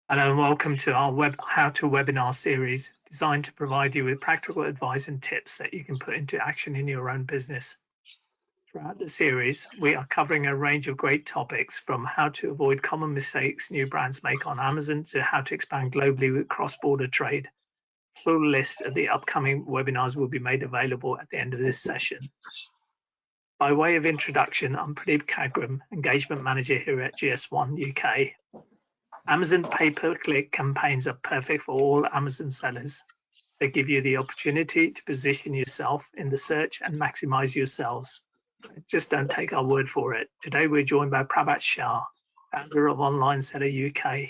Hello and welcome to our How to webinar series designed to provide you with practical advice and tips that you can put into action in your own business. Throughout the series, we are covering a range of great topics from how to avoid common mistakes new brands make on Amazon to how to expand globally with cross-border trade. A full list of the upcoming webinars will be made available at the end of this session. By way of introduction, I'm Prabhat Shah, Engagement Manager here at GS1 UK. Amazon pay-per-click campaigns are perfect for all Amazon sellers. They give you the opportunity to position yourself in the search and maximize your sales. Just don't take our word for it. Today we're joined by Prabhat Shah, founder of Online Seller UK,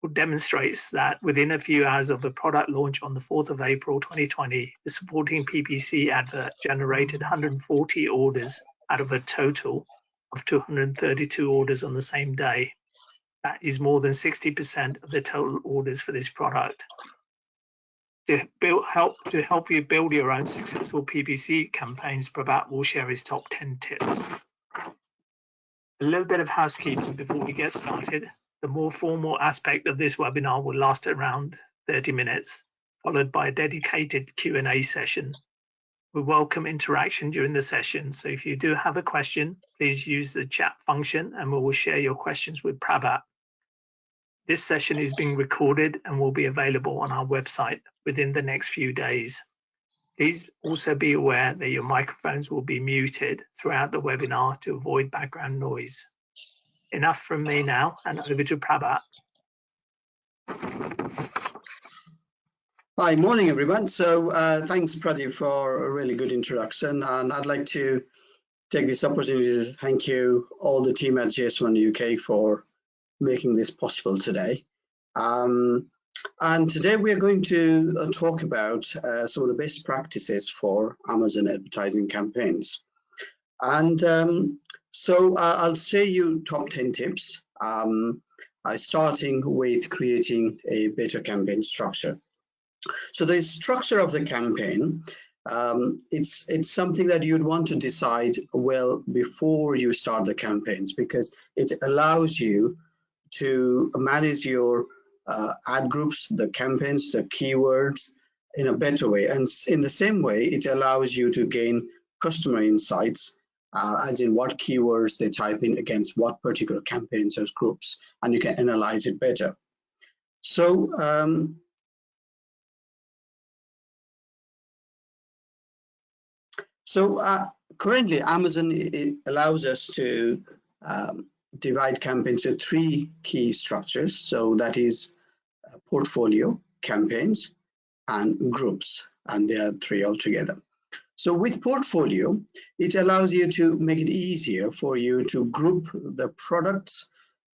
who demonstrates that within a few hours of the product launch on the 4th of April 2020, the supporting PPC advert generated 140 orders out of a total of 232 orders on the same day. That is more than 60% of the total orders for this product. To help you build your own successful PPC campaigns, Prabhat will share his top 10 tips. A little bit of housekeeping before we get started. The more formal aspect of this webinar will last around 30 minutes, followed by a dedicated Q&A session. We welcome interaction during the session, so if you do have a question, please use the chat function and we will share your questions with Prabhat. This session is being recorded and will be available on our website within the next few days. Please also be aware that your microphones will be muted throughout the webinar to avoid background noise. Enough from me now, and over to Prabhat. Hi, morning everyone. So thanks Pradeep for a really good introduction, and I'd like to take this opportunity to thank you all the team at GS1 UK for making this possible today. And today we are going to talk about some of the best practices for Amazon advertising campaigns. And so I'll share you top 10 tips, starting with creating a better campaign structure. So the structure of the campaign, it's something that you'd want to decide well before you start the campaigns, because it allows you to manage your ad groups, the campaigns, the keywords in a better way. And in the same way, it allows you to gain customer insights, as in what keywords they type in against what particular campaigns or groups, and you can analyze it better. So currently Amazon, it allows us to divide campaigns into three key structures. So that is portfolio, campaigns, and groups, and there are three altogether. So with portfolio, it allows you to make it easier for you to group the products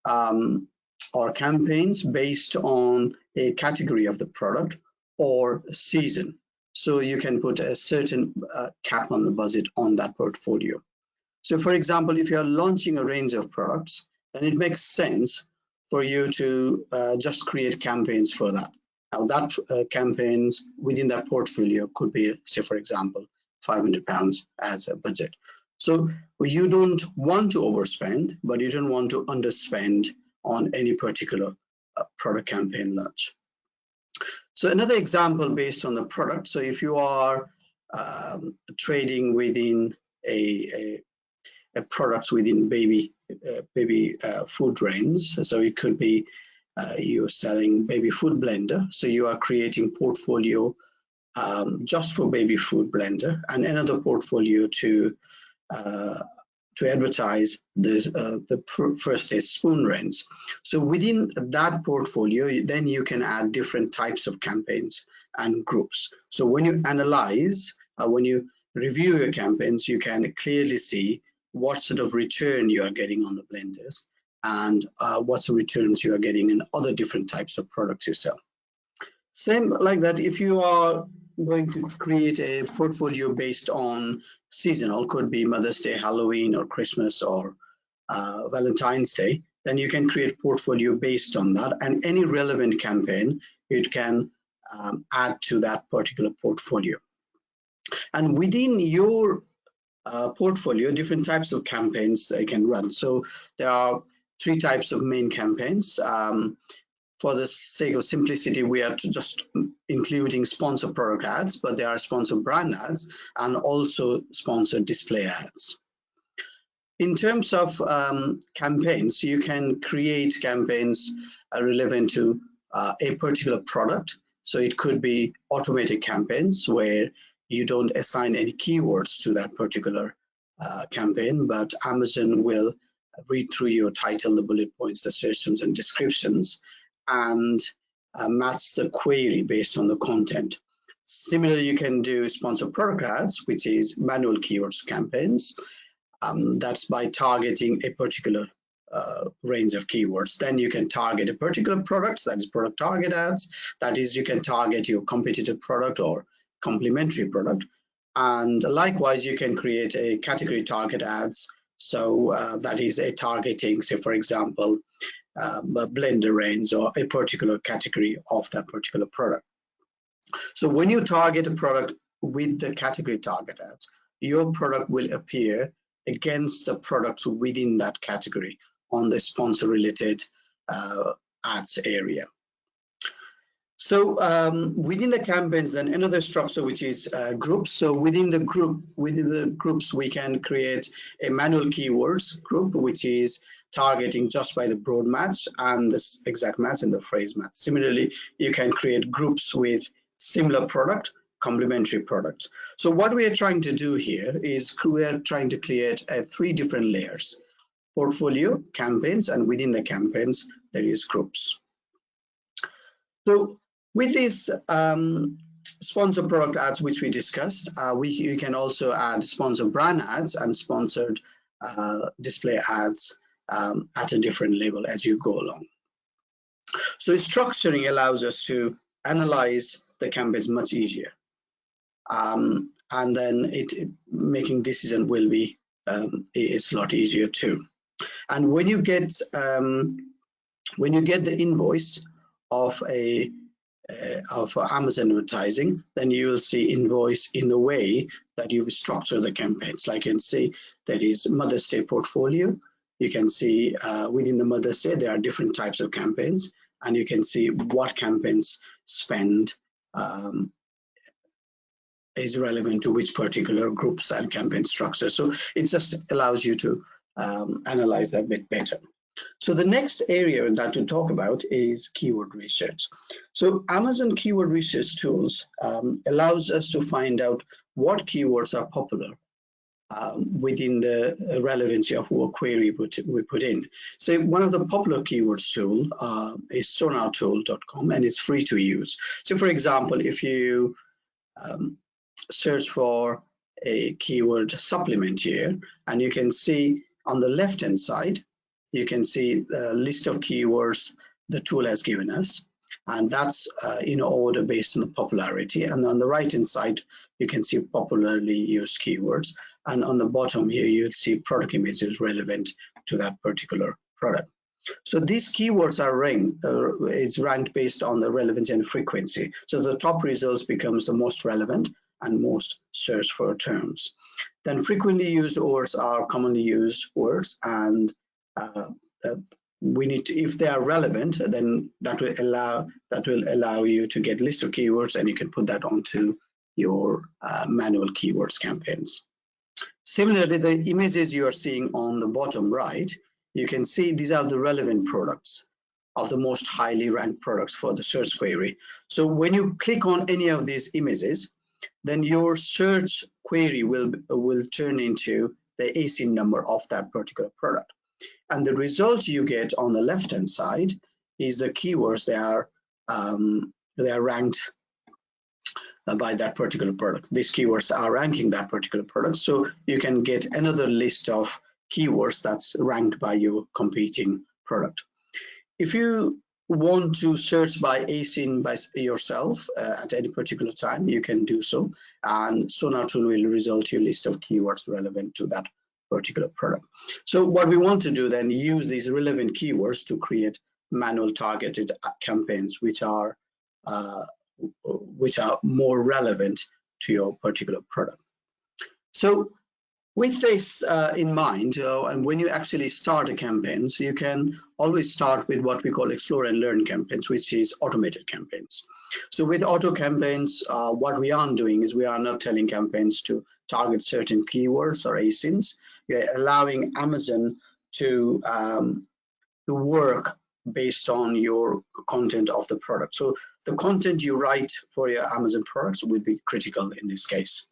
or campaigns based on a category of the product or season. So you can put a certain cap on the budget on that portfolio. So for example, if you're launching a range of products, then it makes sense for you to just create campaigns for that. Now that campaigns within that portfolio could be, say for example, £500 as a budget. So you don't want to overspend, but you don't want to underspend on any particular product campaign launch. So another example based on the product. So if you are trading within a products within baby food range, so it could be you're selling baby food blender, so you are creating portfolio just for baby food blender, and another portfolio to advertise the first stage spoon range. So within that portfolio, then you can add different types of campaigns and groups. So when you analyze, when you review your campaigns, you can clearly see what sort of return you are getting on the blenders and what sort of returns you are getting in other different types of products you sell. Same like that, if you are going to create a portfolio based on seasonal, could be Mother's Day, Halloween, or Christmas, or Valentine's Day, then you can create portfolio based on that, and any relevant campaign it can add to that particular portfolio. And within your portfolio, different types of campaigns you can run. So there are three types of main campaigns. for the sake of simplicity, we are just including sponsored product ads, but there are sponsored brand ads and also sponsored display ads. In terms of campaigns, you can create campaigns relevant to a particular product. So it could be automated campaigns where you don't assign any keywords to that particular campaign, but Amazon will read through your title, the bullet points, the search terms and descriptions, and match the query based on the content. Similarly, you can do sponsored product ads, which is manual keywords campaigns. That's by targeting a particular range of keywords. Then you can target a particular product, that is product target ads. That is, you can target your competitive product or complementary product. And likewise, you can create a category target ads. So that is a targeting, say, for example, a blender range or a particular category of that particular product. So when you target a product with the category target ads, your product will appear against the products within that category on the sponsor related ads area. So within the campaigns, then another structure which is groups. So within the groups, we can create a manual keywords group, which is targeting just by the broad match and the exact match and the phrase match. Similarly, you can create groups with similar product, complementary products. So what we are trying to do here is we are trying to create 3 different layers: portfolio, campaigns, and within the campaigns there is groups. So with these sponsored product ads which we discussed, you can also add sponsored brand ads and sponsored display ads at a different level as you go along. So structuring allows us to analyze the campaigns much easier. And then making decision will be it's a lot easier too. And when you get the invoice of Amazon advertising, then you will see invoice in the way that you've structured the campaigns. Like you can see there is Mother's Day portfolio. You can see within the Mother's Day there are different types of campaigns, and you can see what campaigns spend is relevant to which particular groups and campaign structure. So it just allows you to analyze that a bit better. So the next area that to talk about is keyword research. So Amazon keyword research tools allows us to find out what keywords are popular within the relevancy of what query we put in. So one of the popular keywords tool is sonartool.com, and it's free to use. So for example, if you search for a keyword supplement here, and you can see on the left hand side, you can see the list of keywords the tool has given us, and that's in order based on the popularity. And on the right hand side, you can see popularly used keywords, and on the bottom here you'll see product images relevant to that particular product. So these keywords are ranked, it's ranked based on the relevancy and frequency. So the top results becomes the most relevant and most searched for terms. Then frequently used words are commonly used words, and we need to, if they are relevant, then that will allow you to get list of keywords, and you can put that onto your manual keywords campaigns. Similarly, the images you are seeing on the bottom right, you can see these are the relevant products of the most highly ranked products for the search query. So when you click on any of these images, then your search query will turn into the ASIN number of that particular product. And the result you get on the left hand side is the keywords they are ranked by that particular product. These keywords are ranking that particular product, so you can get another list of keywords that's ranked by your competing product. If you want to search by ASIN by yourself at any particular time, you can do so, and Sonar tool will result you a list of keywords relevant to that particular product. So what we want to do then, use these relevant keywords to create manual targeted campaigns which are more relevant to your particular product. So With this in mind, and when you actually start a campaign, so you can always start with what we call explore and learn campaigns, which is automated campaigns. So with auto campaigns, what we aren't doing is we are not telling campaigns to target certain keywords or ASINs. We're allowing Amazon to work based on your content of the product. So the content you write for your Amazon products would be critical in this case.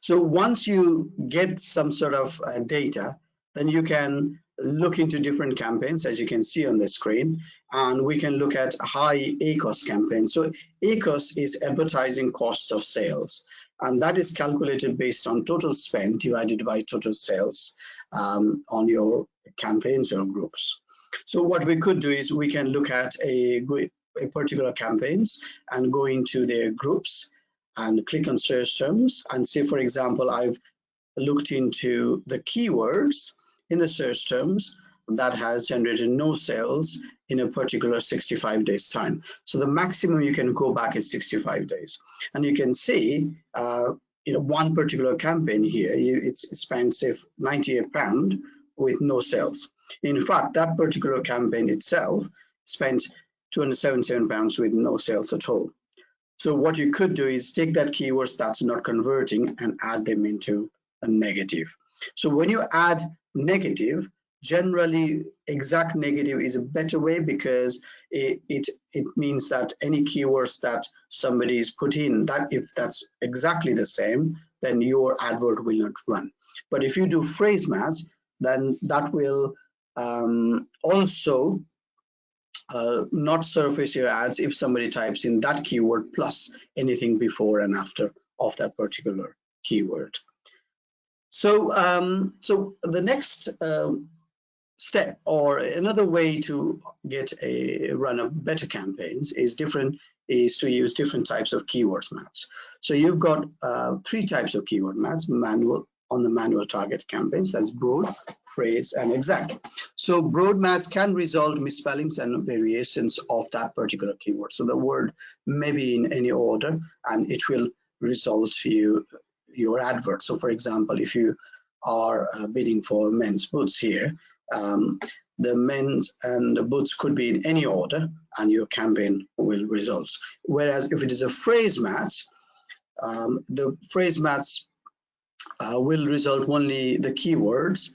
So once you get some sort of data, then you can look into different campaigns, as you can see on the screen, and we can look at high ACoS campaigns. So ACoS is advertising cost of sales, and that is calculated based on total spend divided by total sales on your campaigns or groups. So what we could do is we can look at a particular campaigns and go into their groups and click on search terms and say, for example, I've looked into the keywords in the search terms that has generated no sales in a particular 65 days time. So the maximum you can go back is 65 days. And you can see one particular campaign here, it's spent say £98 with no sales. In fact, that particular campaign itself spent £277 with no sales at all. So what you could do is take that keywords that's not converting and add them into a negative. So when you add negative, generally exact negative is a better way, because it means that any keywords that somebody is put in, that if that's exactly the same, then your advert will not run. But if you do phrase match, then that will also not surface your ads if somebody types in that keyword plus anything before and after of that particular keyword. So the next step, or another way to run a better campaigns is to use different types of keywords match. So you've got 3 types of keyword match on the manual target campaigns. That's broad, phrase, and exact. So broad match can resolve misspellings and variations of that particular keyword. So the word may be in any order and it will result to your advert. So for example, if you are bidding for men's boots here, the men's and the boots could be in any order and your campaign will result. Whereas if it is a phrase match, the phrase match will result only the keywords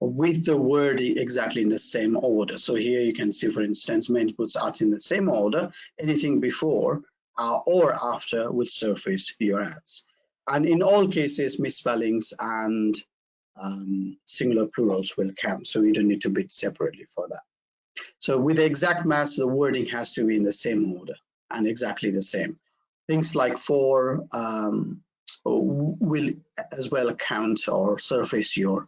with the wording exactly in the same order. So here you can see, for instance, men's boots are in the same order. Anything before or after will surface your ads. And in all cases, misspellings and singular plurals will count, so you don't need to bid separately for that. So with the exact match, the wording has to be in the same order and exactly the same. Things like for will as well count or surface your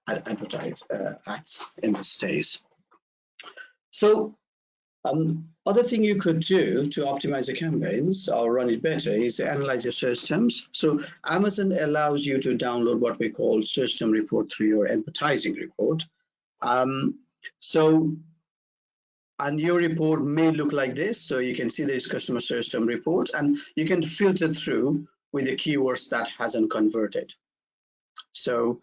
advertise ads in this case. So other thing you could do to optimize your campaigns or run it better is analyze your search terms. So Amazon allows you to download what we call search term report through your advertising report. And your report may look like this. So you can see there's customer search term reports, and you can filter through with the keywords that hasn't converted. So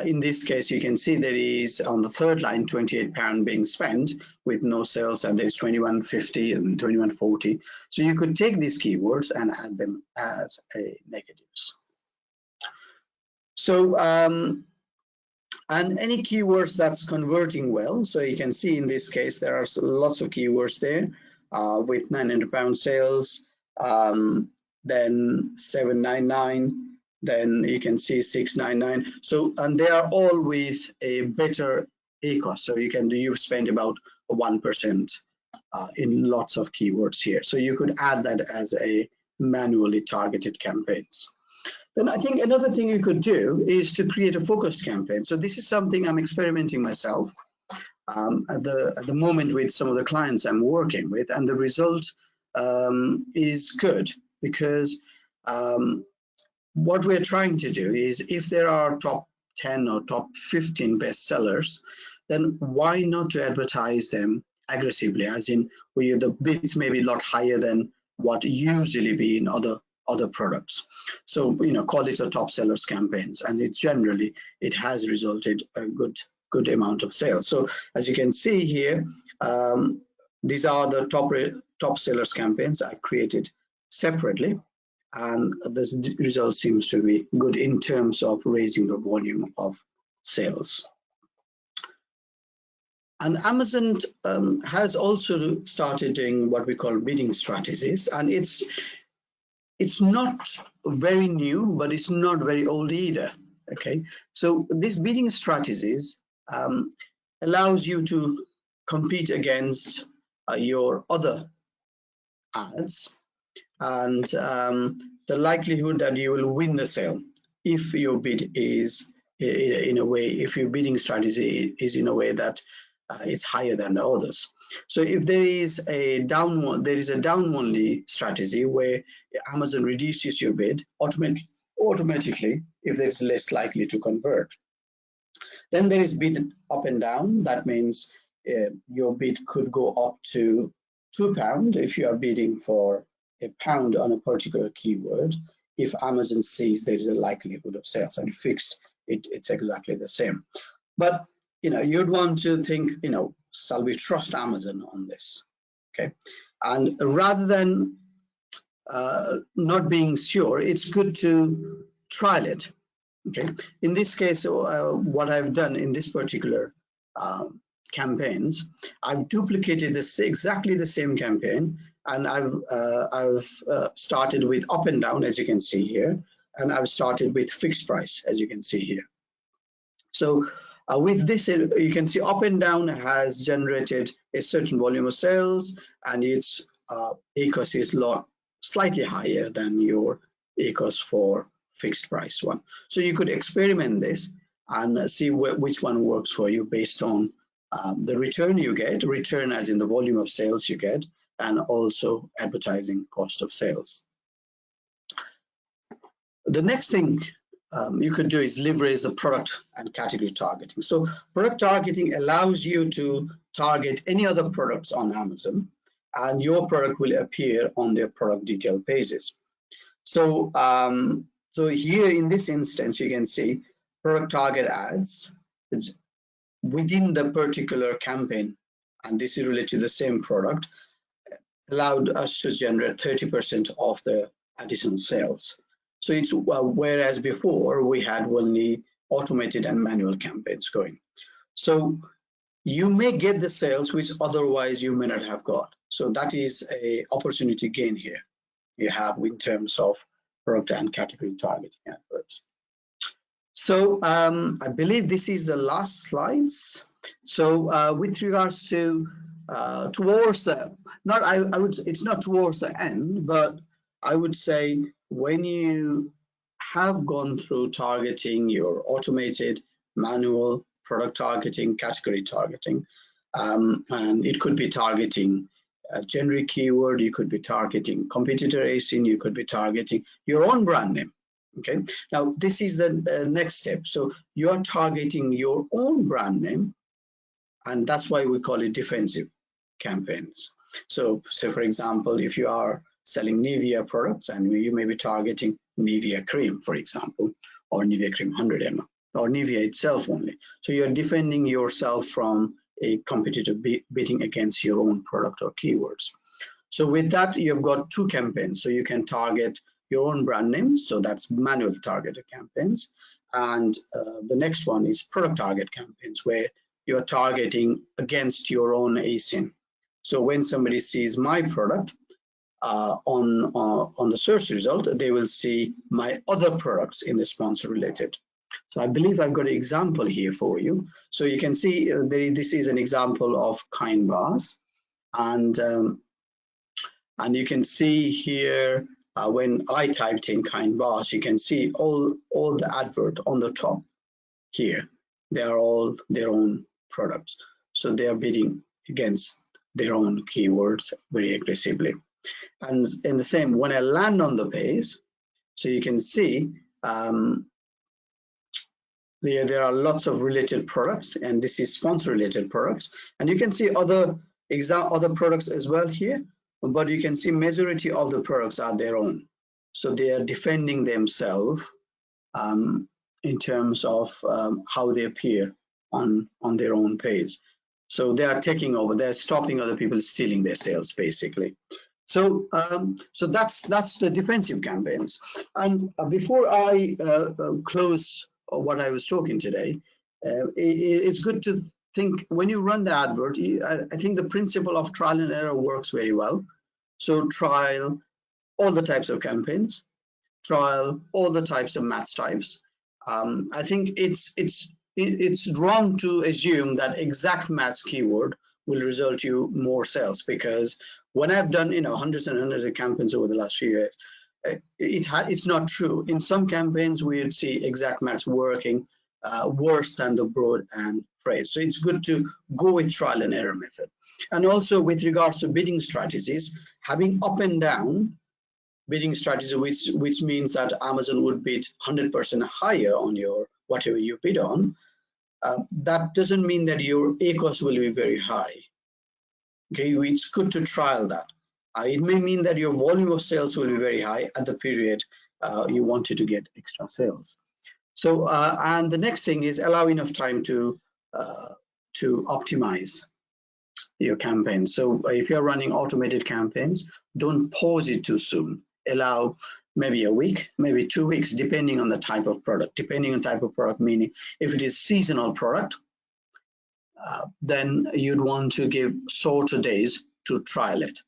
in this case, you can see there is on the third line £28 being spent with no sales, and there's £21.50 and £21.40. So you could take these keywords and add them as a negatives. So and any keywords that's converting well. So you can see in this case there are lots of keywords there with £900 sales, then £799. Then you can see £699. So, and they are all with a better ACoS. So you spend about 1% in lots of keywords here. So you could add that as a manually targeted campaigns. Then I think another thing you could do is to create a focused campaign. So this is something I'm experimenting myself at the moment with some of the clients I'm working with, and the result is good, because what we're trying to do is, if there are top 10 or top 15 bestsellers, then why not to advertise them aggressively, as in where the bids may be a lot higher than what usually be in other other products. So, call it a top sellers campaigns, and it has resulted a good amount of sales. So as you can see here, these are the top sellers campaigns I created separately, and the result seems to be good in terms of raising the volume of sales. And Amazon has also started doing what we call bidding strategies, and it's not very new, but it's not very old either. Okay, so these bidding strategies allows you to compete against your other ads, and the likelihood that you will win the sale if your bid is if your bidding strategy is in a way that is higher than the others. So if there is a down only strategy where Amazon reduces your bid automatically if it's less likely to convert. Then there is bid up and down. That means your bid could go up to £2 if you are bidding for £1 on a particular keyword. If Amazon sees there is a likelihood of sales, and fixed, it's exactly the same. But you'd want to think, shall we trust Amazon on this? Okay, and rather than not being sure, it's good to trial it. Okay, in this case, what I've done in this particular campaigns, I've duplicated exactly the same campaign, and I've started with up and down, as you can see here, and I've started with fixed price, as you can see here. So with this, you can see up and down has generated a certain volume of sales, and its ACOS is slightly higher than your ACOS for fixed price one. So you could experiment this and see which one works for you based on the return you get, return as in the volume of sales you get, and also advertising cost of sales. The next thing you could do is leverage the product and category targeting. So product targeting allows you to target any other products on Amazon, and your product will appear on their product detail pages. So so here in this instance, you can see product target ads. It's within the particular campaign, and this is related to the same product, allowed us to generate 30% of the additional sales. So it's whereas before we had only automated and manual campaigns going. So you may get the sales which otherwise you may not have got. So that is a opportunity gain here you have in terms of product and category targeting adverts. So I believe this is the last slides. So with regards to towards the it's not towards the end, but I would say when you have gone through targeting your automated, manual, product targeting, category targeting, and it could be targeting a generic keyword, you could be targeting competitor ASIN, you could be targeting your own brand name. Okay, now this is the next step. So you are targeting your own brand name, and that's why we call it defensive campaigns. So for example, if you are selling Nivea products, and you may be targeting Nivea cream, for example, or Nivea cream 100 ml, or Nivea itself only. So you're defending yourself from a competitor bidding against your own product or keywords. So with that, you've got two campaigns. So you can target your own brand name, so that's manually targeted campaigns. And the next one is product target campaigns, where you're targeting against your own ASIN. So when somebody sees my product on the search result, they will see my other products in the sponsor related. So I believe I've got an example here for you. So you can see this is an example of Kind Bars, and you can see here when I typed in Kind Bars, you can see all the advert on the top here. They are all their own products, so they are bidding against their own keywords very aggressively. And in the same, when I land on the page, so you can see there are lots of related products, and this is sponsor related products, and you can see other products as well here, but you can see majority of the products are their own. So they are defending themselves in terms of how they appear on their own page. So they are taking over, they're stopping other people stealing their sales, basically. So so that's the defensive campaigns. And before I close what I was talking today, it's good to think when you run the advert, I think the principle of trial and error works very well. So trial all the types of campaigns, trial all the types of match types. I think it's wrong to assume that exact match keyword will result you more sales, because when I've done hundreds and hundreds of campaigns over the last few years, it's not true. In some campaigns we would see exact match working worse than the broad and phrase. So it's good to go with trial and error method. And also with regards to bidding strategies, having up and down bidding strategy, which means that Amazon would bid 100% higher on your whatever you bid on, that doesn't mean that your A cost will be very high. Okay, it's good to trial that. It may mean that your volume of sales will be very high at the period you wanted to get extra sales. So and the next thing is allow enough time to optimize your campaign. So if you're running automated campaigns, don't pause it too soon. Allow maybe a week, maybe 2 weeks, depending on the type of product. Depending on type of product, meaning if it is seasonal product, then you'd want to give shorter days to trial it.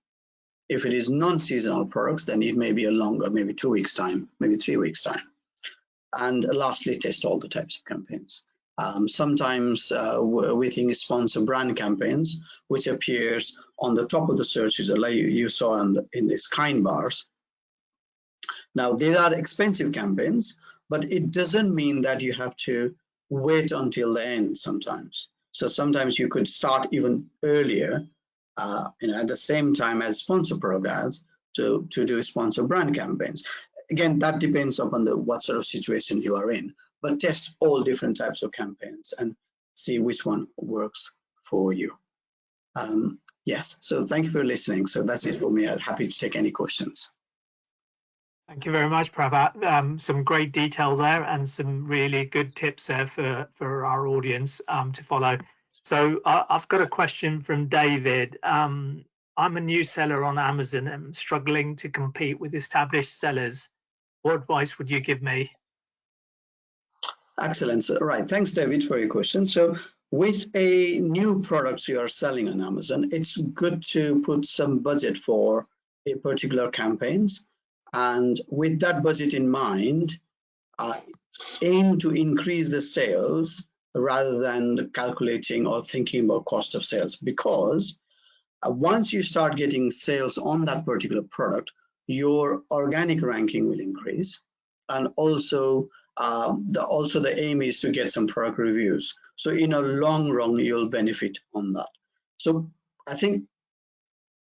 If it is non-seasonal products, then it may be a longer, maybe 2 weeks time, maybe 3 weeks time. And lastly, test all the types of campaigns. Sometimes we think sponsor brand campaigns, which appears on the top of the search result, like you saw in these kind bars. Now, they are expensive campaigns, but it doesn't mean that you have to wait until the end sometimes. So sometimes you could start even earlier, at the same time as sponsor programs to do sponsor brand campaigns. Again, that depends upon what sort of situation you are in, but test all different types of campaigns and see which one works for you. Yes, so thank you for listening. So that's it for me. I'm happy to take any questions. Thank you very much, Prabhat. Some great detail there and some really good tips there for our audience to follow. So I've got a question from David. I'm a new seller on Amazon and I'm struggling to compete with established sellers. What advice would you give me? Excellent. So, right. Thanks, David, for your question. So with a new product you are selling on Amazon, it's good to put some budget for a particular campaigns. And with that budget in mind, aim to increase the sales rather than calculating or thinking about cost of sales, because once you start getting sales on that particular product, your organic ranking will increase. And also the aim is to get some product reviews. So in a long run, you'll benefit on that. So I think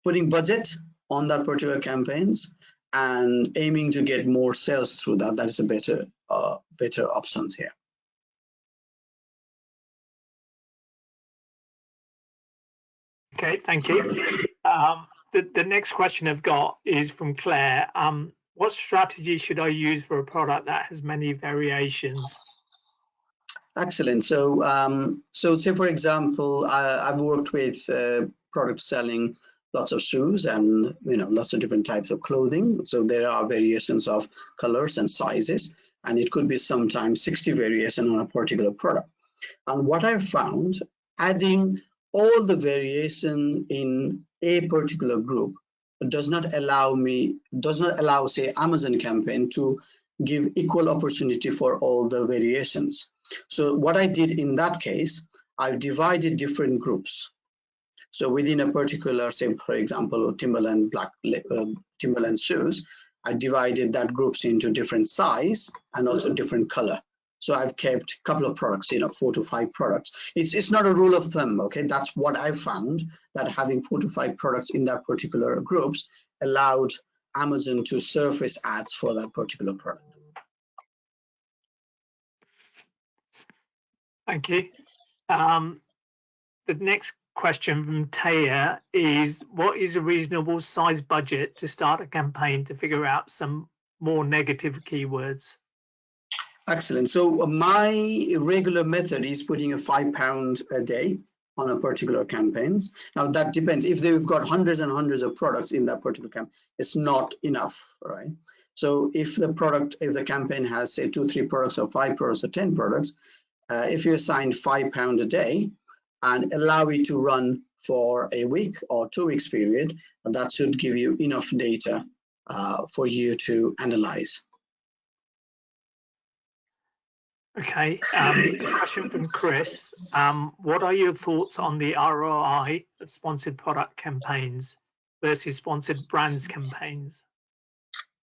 putting budget on that particular campaigns and aiming to get more sales through that is a better option here. Okay, thank you. The next question I've got is from Claire. What strategy should I use for a product that has many variations? Excellent. So, say for example, I've worked with products selling lots of shoes and lots of different types of clothing. So there are variations of colors and sizes, and it could be sometimes 60 variations on a particular product. And what I've found, adding all the variation in a particular group does not allow, say, Amazon campaign to give equal opportunity for all the variations. So what I did in that case, I've divided different groups. So within a particular, say, for example, Timberland Timberland shoes, I divided that groups into different size and also different color. So I've kept a couple of products, 4 to 5 products. It's not a rule of thumb, okay? That's what I found, that having 4 to 5 products in that particular groups allowed Amazon to surface ads for that particular product. Thank you. The next question from Taya is, what is a reasonable size budget to start a campaign to figure out some more negative keywords? Excellent. So my regular method is putting a £5 a day on a particular campaigns. Now that depends. If they've got hundreds and hundreds of products in that particular campaign, it's not enough, right? So if the campaign has say 2, 3 products or 5 products or 10 products, if you assign £5 a day and allow it to run for a week or 2 weeks period, that should give you enough data for you to analyze. Okay, question from Chris. What are your thoughts on the ROI of sponsored product campaigns versus sponsored brands campaigns?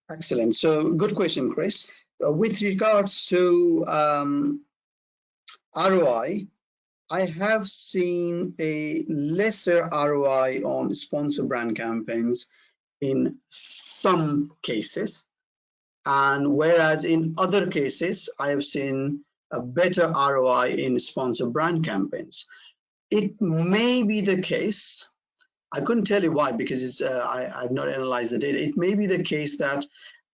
Excellent. So good question, Chris. With regards to ROI, I have seen a lesser ROI on sponsored brand campaigns in some cases. And whereas in other cases, I have seen a better ROI in sponsored brand campaigns. It may be the case, I couldn't tell you why because I've not analyzed the data. It may be the case that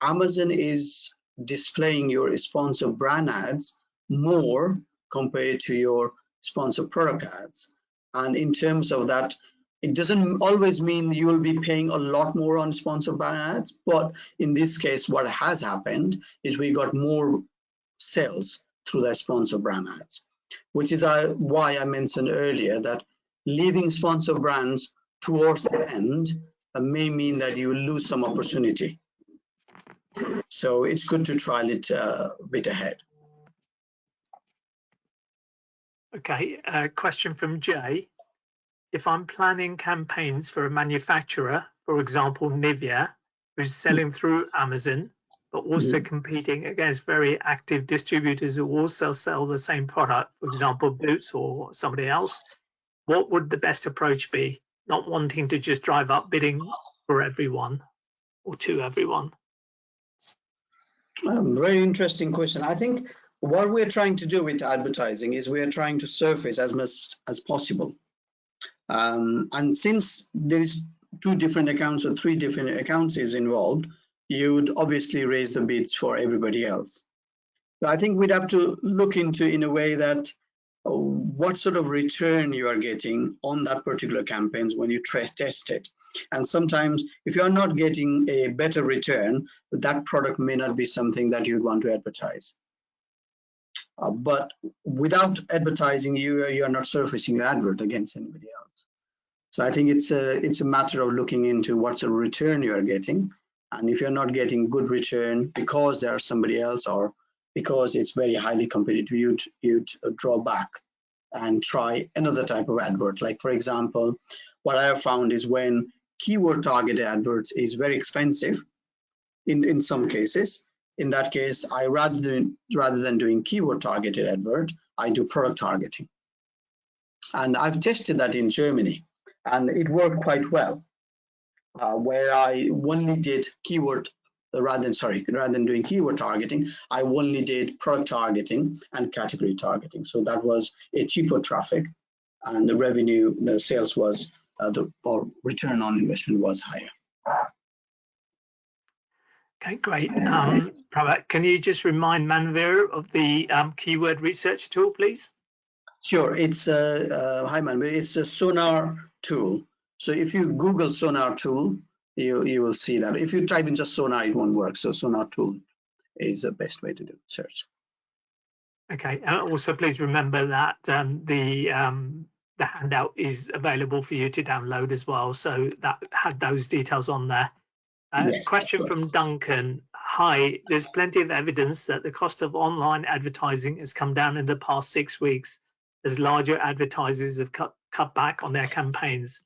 Amazon is displaying your sponsored brand ads more compared to your sponsored product ads. And in terms of that, it doesn't always mean you will be paying a lot more on sponsored brand ads, but in this case, what has happened is we got more sales through the sponsored brand ads, which is why I mentioned earlier that leaving sponsored brands towards the end may mean that you will lose some opportunity. So it's good to trial it a bit ahead. Okay, a question from Jay. If I'm planning campaigns for a manufacturer, for example, Nivea, who's selling through Amazon, but also competing against very active distributors who also sell the same product, for example, Boots or somebody else, what would the best approach be? Not wanting to just drive up bidding for everyone or to everyone. Very interesting question. I think what we're trying to do with advertising is we are trying to surface as much as possible. And since there is 2 different accounts or 3 different accounts is involved, you would obviously raise the bids for everybody else. So I think we'd have to look into in a way that what sort of return you are getting on that particular campaigns when you test it. And sometimes if you're not getting a better return, that product may not be something that you'd want to advertise. But without advertising, you are not surfacing your advert against anybody else. So I think it's a matter of looking into what sort of return you are getting. And if you're not getting good return because there's somebody else or because it's very highly competitive, you'd draw back and try another type of advert. Like for example, what I have found is when keyword targeted adverts is very expensive in some cases. In that case, I rather than doing keyword targeted advert, I do product targeting. And I've tested that in Germany and it worked quite well, where I only did rather than doing keyword targeting, I only did product targeting and category targeting. So that was a cheaper traffic and the sales was, or return on investment was higher. Okay, great. Prabhat, can you just remind Manvir of the keyword research tool, please? Sure, it's hi Manvir, it's a Sonar tool. So if you Google Sonar tool, you will see that. If you type in just Sonar, it won't work. So Sonar tool is the best way to do search. Okay, and also please remember that the handout is available for you to download as well. So that had those details on there. Yes, question from Duncan. Hi, there's plenty of evidence that the cost of online advertising has come down in the past 6 weeks as larger advertisers have cut back on their campaigns.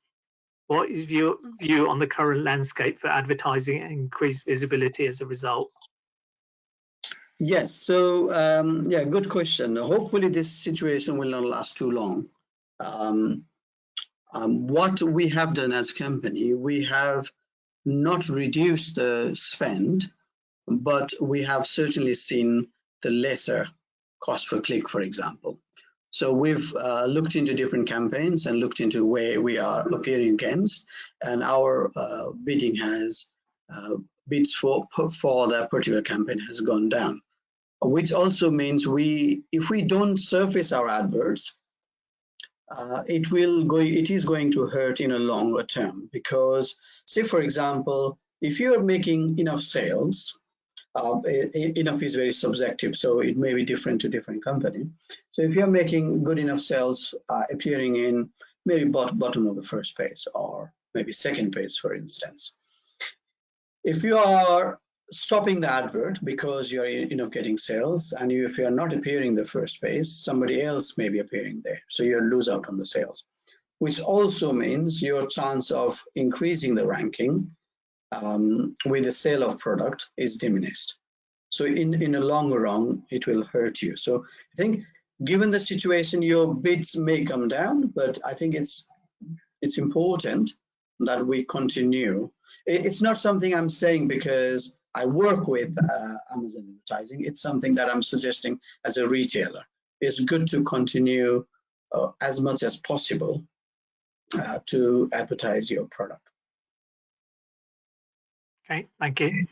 What is your view on the current landscape for advertising and increased visibility as a result? Yes, so yeah, good question. Hopefully this situation will not last too long. What we have done as a company, we have not reduced the spend, but we have certainly seen the lesser cost per click, for example. So we've looked into different campaigns and looked into where we are appearing against, and our bidding has bids for that particular campaign has gone down, which also means if we don't surface our adverts, it is going to hurt in a longer term. Because say, for example, if you're making enough sales, enough is very subjective, so it may be different to different company. So if you're making good enough sales, appearing in maybe bottom of the first page or maybe second page, for instance, if you are stopping the advert because you're getting sales, and if you're not appearing in the first page, somebody else may be appearing there, so you lose out on the sales, which also means your chance of increasing the ranking with the sale of product is diminished. So in a longer run, it will hurt you. So I think, given the situation, your bids may come down, but I think it's important that we continue. It's not something I'm saying because I work with Amazon advertising. It's something that I'm suggesting as a retailer. It's good to continue as much as possible to advertise your product. Okay, thank you.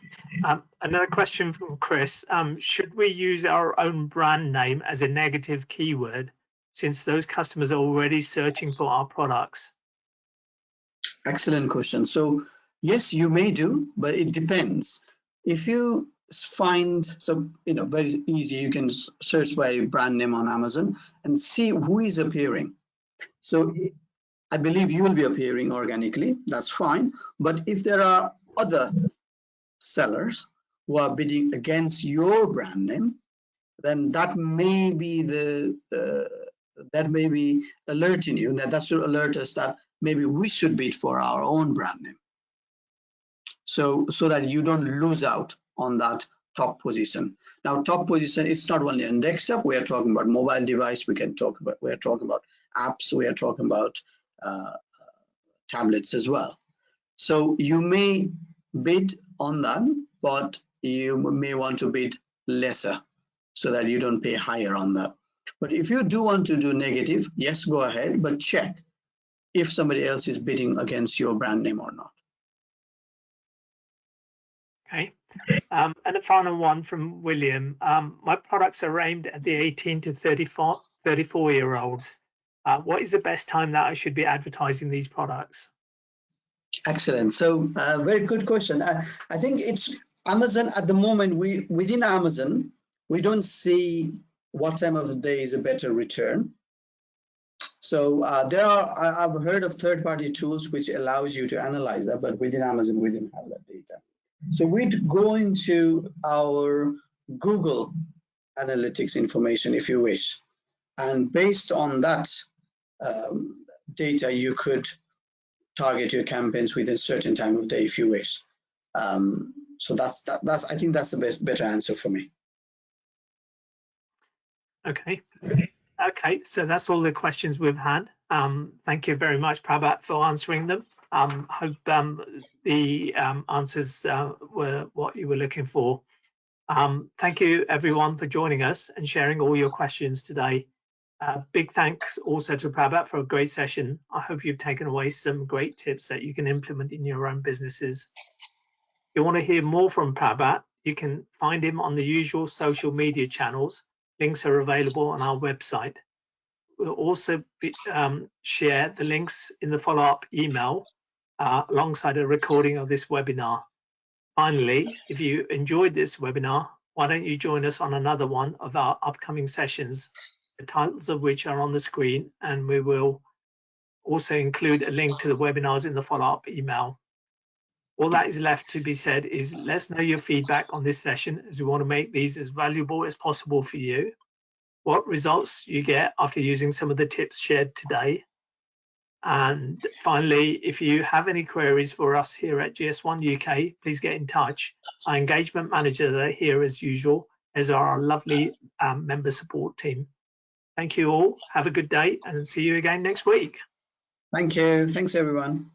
Another question from Chris. Should we use our own brand name as a negative keyword, since those customers are already searching for our products? Excellent question. So yes, you may do, but it depends. If you find, very easy, you can search by brand name on Amazon and see who is appearing. So I believe you will be appearing organically, that's fine. But if there are other sellers who are bidding against your brand name, then that may be alerting you. That should alert us that maybe we should bid for our own brand name, so that you don't lose out on that top position. Now, top position, it's not only on desktop. We are talking about mobile device. We are talking about apps. We are talking about tablets as well. So you may bid on them, but you may want to bid lesser so that you don't pay higher on that. But if you do want to do negative, yes, go ahead, but check if somebody else is bidding against your brand name or not. Okay. And a final one from William. My products are aimed at the 18 to 34-year-olds. What is the best time that I should be advertising these products? Excellent. So very good question. I think it's Amazon at the moment. Within Amazon, we don't see what time of the day is a better return. So I've heard of third-party tools which allows you to analyze that, but within Amazon, we didn't have that data. So we'd go into our Google Analytics information if you wish. And based on that data, you could target your campaigns within a certain time of day if you wish. So that's I think that's the better answer for me. Okay. Okay, so that's all the questions we've had. Thank you very much, Prabhat, for answering them. Hope the answers were what you were looking for. Thank you, everyone, for joining us and sharing all your questions today. Big thanks also to Prabhat for a great session. I hope you've taken away some great tips that you can implement in your own businesses. If you want to hear more from Prabhat, you can find him on the usual social media channels. Links are available on our website. We'll also share the links in the follow-up email alongside a recording of this webinar. Finally, if you enjoyed this webinar, why don't you join us on another one of our upcoming sessions, the titles of which are on the screen, and we will also include a link to the webinars in the follow-up email. All that is left to be said is let us know your feedback on this session, as we want to make these as valuable as possible for you. What results you get after using some of the tips shared today. And finally, if you have any queries for us here at GS1 UK, please get in touch. Our engagement managers are here as usual, as are our lovely member support team. Thank you all. Have a good day and see you again next week. Thank you. Thanks, everyone.